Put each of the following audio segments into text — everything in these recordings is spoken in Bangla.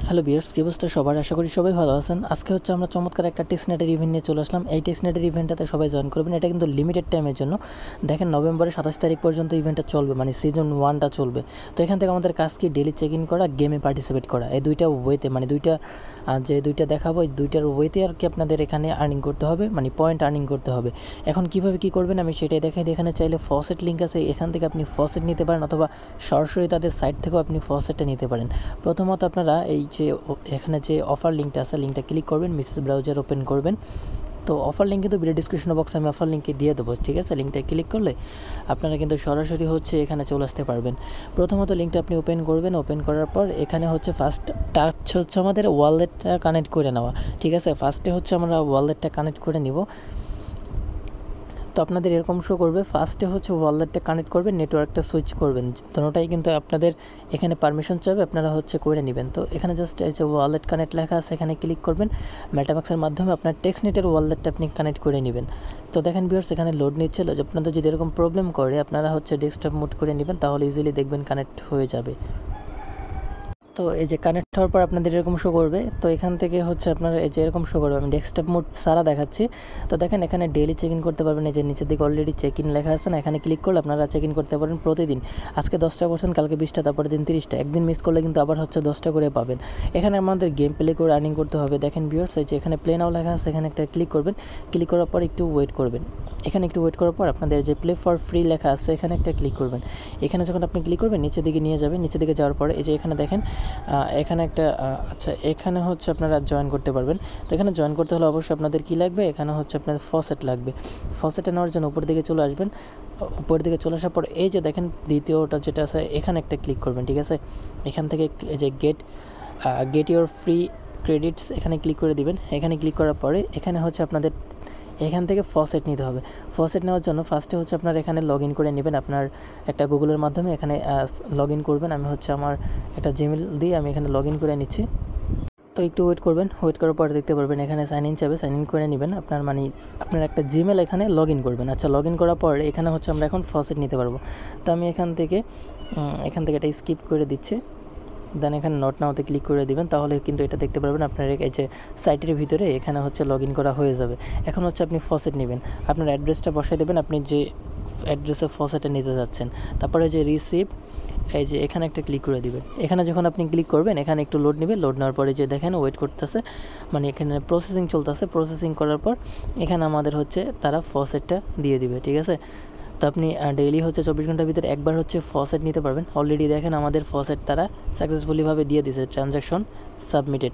হ্যালো ভিউয়ার্স, কি অবস্থা সবার? আশা করি সবাই ভালো আছেন। আজকে হচ্ছে আমরা চমৎকার একটা টেস্টনেটের ইভেন্ট নিয়ে চলে আসলাম। এই টেস্টনেটের ইভেন্টটাতে সবাই জয়েন করবেন। এটা কিন্তু লিমিটেড টাইমের জন্য। দেখেন, নভেম্বরের 27 তারিখ পর্যন্ত ইভেন্টটা চলবে, মানে সিজন 1টা চলবে। তো এখান থেকে আমাদের কাজ কি? ডেলি চেক ইন করা, গেমে পার্টিসিপেট করা। এই দুইটা ওয়েতে, মানে দুইটা দেখাবো, এই দুইটার ওয়েতে আর কি আপনাদের এখানে আর্নিং করতে হবে, মানে পয়েন্ট আর্নিং করতে হবে। এখন কীভাবে কী করবেন আমি সেটাই দেখাই দিই। এখানে চাইলে ফসেট লিঙ্ক আছে, এখান থেকে আপনি ফসেট নিতে পারেন, অথবা সরাসরি তাদের সাইট থেকেও আপনি ফসেটটা নিতে পারেন। প্রথমত আপনারা এই যে এখানে যে অফার লিঙ্কটা আছে, লিঙ্কটা ক্লিক করবেন, মেসেজ ব্রাউজার ওপেন করবেন। তো অফার লিঙ্ক কিন্তু ভিডিও ডিসক্রিপশন বক্সে আমি অফার লিঙ্কে দিয়ে দেবো, ঠিক আছে? লিঙ্কটা ক্লিক করলে আপনারা কিন্তু সরাসরি হচ্ছে এখানে চলে আসতে পারবেন। প্রথমত লিঙ্কটা আপনি ওপেন করবেন। ওপেন করার পর এখানে হচ্ছে ফার্স্ট টাচ হচ্ছে আমাদের ওয়ালেটটা কানেক্ট করে নেওয়া, ঠিক আছে? ফার্স্টে হচ্ছে আমরা ওয়ালেটটা কানেক্ট করে নিব। তো আপনাদের এরকম শো করবে, ফার্স্টে হচ্ছে ওয়ালেটটা কানেক্ট করবেন, নেটওয়ার্কটা সুইচ করবেন। দুটোটাই কিন্তু আপনাদের এখানে পারমিশন চাইবে, আপনারা হচ্ছে করে নেবেন। তো এখানে জাস্ট এই যে ওয়ালেট কানেক্ট লেখা আছে, এখানে ক্লিক করবেন। মেটামাক্সের মাধ্যমে আপনার টেক্সটনেটের ওয়ালেটটা আপনি কানেক্ট করে নেবেন। তো দেখেন ভিউয়ার্স, এখানে লোড নিচ্ছিল। আপনাদের যদি এরকম প্রবলেম করে, আপনারা হচ্ছে ডেস্কটপ মুড করে নেবেন, তাহলে ইজিলি দেখবেন কানেক্ট হয়ে যাবে। তো এই যে কানেক্ট হওয়ার পর আপনাদের এরকম শো করবে। তো এখান থেকে হচ্ছে আপনারা এই যে এরকম শো করবে। আমি ডেস্কটপ মোড সারা দেখাচ্ছি। তো দেখেন, এখানে ডেইলি চেক ইন করতে পারবেন। এই যে নিচের দিকে অলরেডি চেক ইন লেখা আছে না, এখানে ক্লিক করলে আপনারা চেক ইন করতে পারেন প্রতিদিন। আজকে 10টা করছেন, কালকে 20টা, তারপরে দিন 30টা। একদিন মিস করলে কিন্তু আবার হচ্ছে 10টা করে পাবেন। এখানে আমাদের গেম প্লে করে আর্নিং করতে হবে। দেখেন ভিউয়ার্স, এই যে এখানে প্লে নাও লেখা আছে, এখানে একটা ক্লিক করবেন। ক্লিক করার পর একটু ওয়েট করবেন। এখানে একটু ওয়েট করার পর আপনাদের যে প্লে ফর ফ্রি লেখা আছে, এখানে একটা ক্লিক করবেন। এখানে যখন আপনি ক্লিক করবেন, নিচের দিকে নিয়ে যাবেন। নিচের দিকে যাওয়ার পরে এই যে এখানে দেখেন, এখানে একটা আচ্ছা, এখানে হচ্ছে আপনারা জয়েন করতে পারবেন। তো এখানে জয়েন করতে হলে অবশ্যই আপনাদের কী লাগবে? এখানে হচ্ছে আপনাদের ফসেট লাগবে। ফসেটে নেওয়ার জন্য উপর দিকে চলে আসবেন। উপর দিকে চলে আসার পর এই যে দেখেন দ্বিতীয়টা যেটা আছে, এখানে একটা ক্লিক করবেন, ঠিক আছে? এখান থেকে এই যে গেট ইউর ফ্রি ক্রেডিটস, এখানে ক্লিক করে দিবেন। এখানে ক্লিক করার পরে এখানে হচ্ছে আপনাদের এখান থেকে ফসেট নিতে হবে। ফসেট নেওয়ার জন্য ফার্স্টে হচ্ছে আপনার এখানে লগ ইন করে নেবেন, আপনার একটা গুগলের মাধ্যমে এখানে লগ ইন করবেন। আমি হচ্ছে আমার একটা জিমেল দিয়ে আমি এখানে লগ ইন করে নিচ্ছি। তো একটু ওয়েট করবেন। ওয়েট করার পর দেখতে পারবেন এখানে সাইন ইন চাবে, সাইন ইন করে নেবেন। আপনার একটা জিমেল এখানে লগ ইন করবেন। আচ্ছা, লগ ইন করার পর এখানে হচ্ছে আমরা এখন ফসেট নিতে পারবো। তো আমি এখান থেকে এটা স্কিপ করে দিচ্ছি। দেন এখানে নট নাওতে ক্লিক করে দিবেন, তাহলে কিন্তু এটা দেখতে পারবেন আপনার এই যে সাইটের ভিতরে এখানে হচ্ছে লগ ইন করা হয়ে যাবে। এখন হচ্ছে আপনি ফসেট নেবেন, আপনার অ্যাড্রেসটা বসাই দেবেন, আপনি যে অ্যাড্রেসে ফসেটটা নিতে যাচ্ছেন। তারপরে যে রিসিভ, এই যে এখানে একটা ক্লিক করে দিবেন। এখানে যখন আপনি ক্লিক করবেন, এখানে একটু লোড নেবে। লোড নেওয়ার পরে যে দেখেন ওয়েট করতেছে, মানে এখানে প্রসেসিং চলতেছে। প্রসেসিং করার পর এখানে আমাদের হচ্ছে তারা ফসেটটা দিয়ে দিবে, ঠিক আছে? তো আপনি ডেইলি হচ্ছে 24 ঘন্টার ভিতরে একবার হচ্ছে ফসেট নিতে পারবেন। অলরেডি দেখেন আমাদের ফসেট তারা সাকসেসফুলিভাবে দিয়ে দিয়েছে, ট্রানজ্যাকশন সাবমিটেড।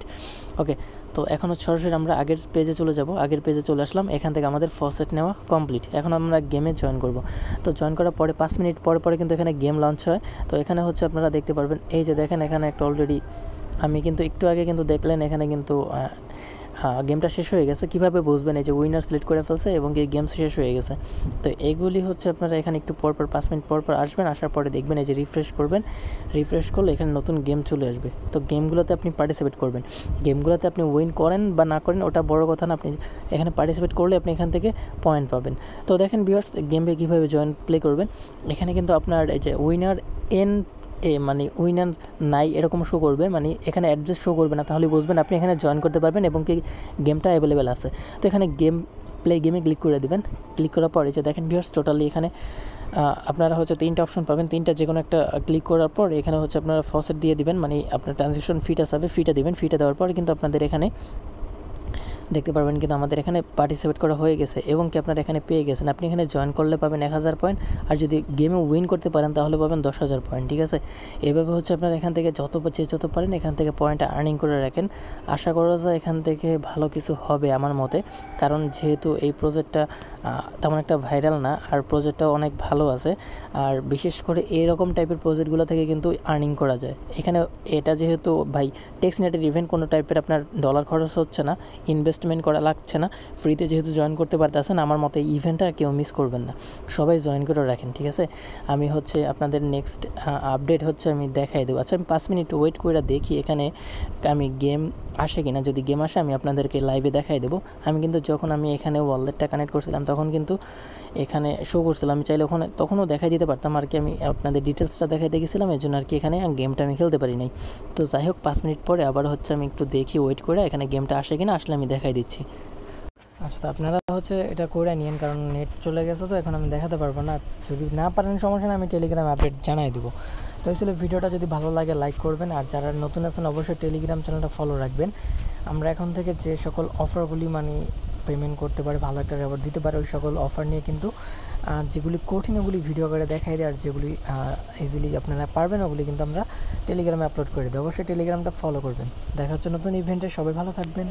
ওকে, তো এখন হচ্ছে সরাসরি আমরা আগের পেজে চলে যাব। আগের পেজে চলে আসলাম। এখান থেকে আমাদের ফসেট নেওয়া কমপ্লিট। এখন আমরা গেমে জয়েন করব। তো জয়েন করার পরে 5 মিনিট পরে কিন্তু এখানে গেম লঞ্চ হয়। তো এখানে হচ্ছে আপনারা দেখতে পারবেন, এই যে দেখেন এখানে একটা অলরেডি আমি কিন্তু একটু আগে কিন্তু দেখলেন এখানে কিন্তু গেমটা শেষ হয়ে গেছে। কীভাবে বুঝবেন? এই যে উইনার সিলেক্ট করে ফেলছে এবং এই গেম শেষ হয়ে গেছে। তো এইগুলি হচ্ছে আপনারা এখানে একটু পরপর 5 মিনিট পর আসবেন। আসার পরে দেখবেন এই যে রিফ্রেশ করবেন। রিফ্রেশ করলে এখানে নতুন গেম চলে আসবে। তো গেমগুলোতে আপনি পার্টিসিপেট করবেন। গেমগুলোতে আপনি উইন করেন বা না করেন ওটা বড় কথা না, আপনি এখানে পার্টিসিপেট করলে আপনি এখান থেকে পয়েন্ট পাবেন। তো দেখেন ভিউয়ার্স, গেমে কীভাবে প্লে করবেন। এখানে কিন্তু আপনার এই যে উইনার মানে উইনার নাই এরকম শো করবে, মানে এখানে অ্যাড্রেস শো করবে না, তাহলে বুঝবেন আপনি এখানে জয়েন করতে পারবেন এবং কি গেমটা অ্যাভেলেবেল আছে। তো এখানে গেমে ক্লিক করে দেবেন। ক্লিক করার পরে যে দেখেন ভিউয়ার্স, টোটালি এখানে আপনারা হচ্ছে 3টা অপশন পাবেন। 3টা যে কোনো একটা ক্লিক করার পর এখানে হচ্ছে আপনারা ফসেট দিয়ে দিবেন, মানে আপনার ট্রানজ্যাকশন ফিটা চাবে, ফিটা দিবেন। ফিটা দেওয়ার পরে কিন্তু আপনাদের এখানে দেখতে পারবেন কিন্তু আমাদের এখানে পার্টিসিপেট করা হয়ে গেছে এবং কি আপনারা এখানে পেয়ে গেছেন। আপনি এখানে জয়েন করলে পাবেন 1000 পয়েন্ট, আর যদি গেমে উইন করতে পারেন তাহলে পাবেন 10,000 পয়েন্ট, ঠিক আছে? এইভাবে হচ্ছে আপনারা এখান থেকে যত পারেন এখান থেকে পয়েন্ট আর্নিং করে রাখেন। আশা করা যায় এখান থেকে ভালো কিছু হবে আমার মতে, কারণ যেহেতু এই প্রজেক্টটা তেমন একটা ভাইরাল না, আর প্রজেক্টটাও অনেক ভালো আছে। আর বিশেষ করে এরকম টাইপের প্রজেক্টগুলো থেকে কিন্তু আর্নিং করা যায়। এখানে এটা যেহেতু ভাই টেক্সটনেটের ইভেন্ট, কোনো টাইপের আপনার ডলার খরচ হচ্ছে না, ইনভেস্ট ইনভেস্টমেন্ট করা লাগছে না, ফ্রিতে যেহেতু জয়েন করতে পারতেছেন, আমার মতে ইভেন্টটা কেউ মিস করবেন না, সবাই জয়েন করে রাখেন, ঠিক আছে। আমি হচ্ছে আপনাদের নেক্সট আপডেট হচ্ছে আমি দেখাই দেবো। আচ্ছা, আমি 5 মিনিট ওয়েট করে দেখি এখানে আমি গেম আসে কিনা। যদি গেম আসে আমি আপনাদেরকে লাইভে দেখাই দেবো। আমি কিন্তু যখন আমি এখানে ওয়ালেটটা কানেক্ট করছিলাম তখন কিন্তু এখানে শো করছিল, আমি চাইলে ওখানে তখনও দেখাই দিতে পারতাম আর কি। আমি আপনাদের ডিটেলসটা দেখাইতে গেছিলাম, এর জন্য আর কি এখানে গেমটা আমি খেলতে পারি নাই। তো যাই হোক, 5 মিনিট পরে আবার হচ্ছে আমি একটু দেখি ওয়েট করে এখানে গেমটা আসে কিনা, আসলে আমি দেখাই দিচ্ছি। আচ্ছা, তো আপনারা হচ্ছে এটা করে নিন, কারণ নেট চলে গেছে তো এখন আমি দেখাতে পারবো না। যদি না পারেন সমস্যা না, আমি টেলিগ্রামে আপডেট জানাই দেবো। তো আসলে ভিডিওটা যদি ভালো লাগে লাইক করবেন, আর যারা নতুন আছেন অবশ্যই টেলিগ্রাম চ্যানেলটা ফলো রাখবেন। আমরা এখন থেকে যে সকল অফারগুলি মানে পেমেন্ট করতে পারে, ভালো একটা রেওয়ার্ড দিতে পারে, ওই সকল অফার নিয়ে কিন্তু যেগুলি কঠিন ওগুলি ভিডিও করে দেখাই দেয়, আর যেগুলি ইজিলি আপনারা পারবেন ওগুলি কিন্তু আমরা টেলিগ্রামে আপলোড করে দিই। অবশ্যই টেলিগ্রামটা ফলো করবেন। দেখা হচ্ছে নতুন ইভেন্টে, সবাই ভালো থাকবেন।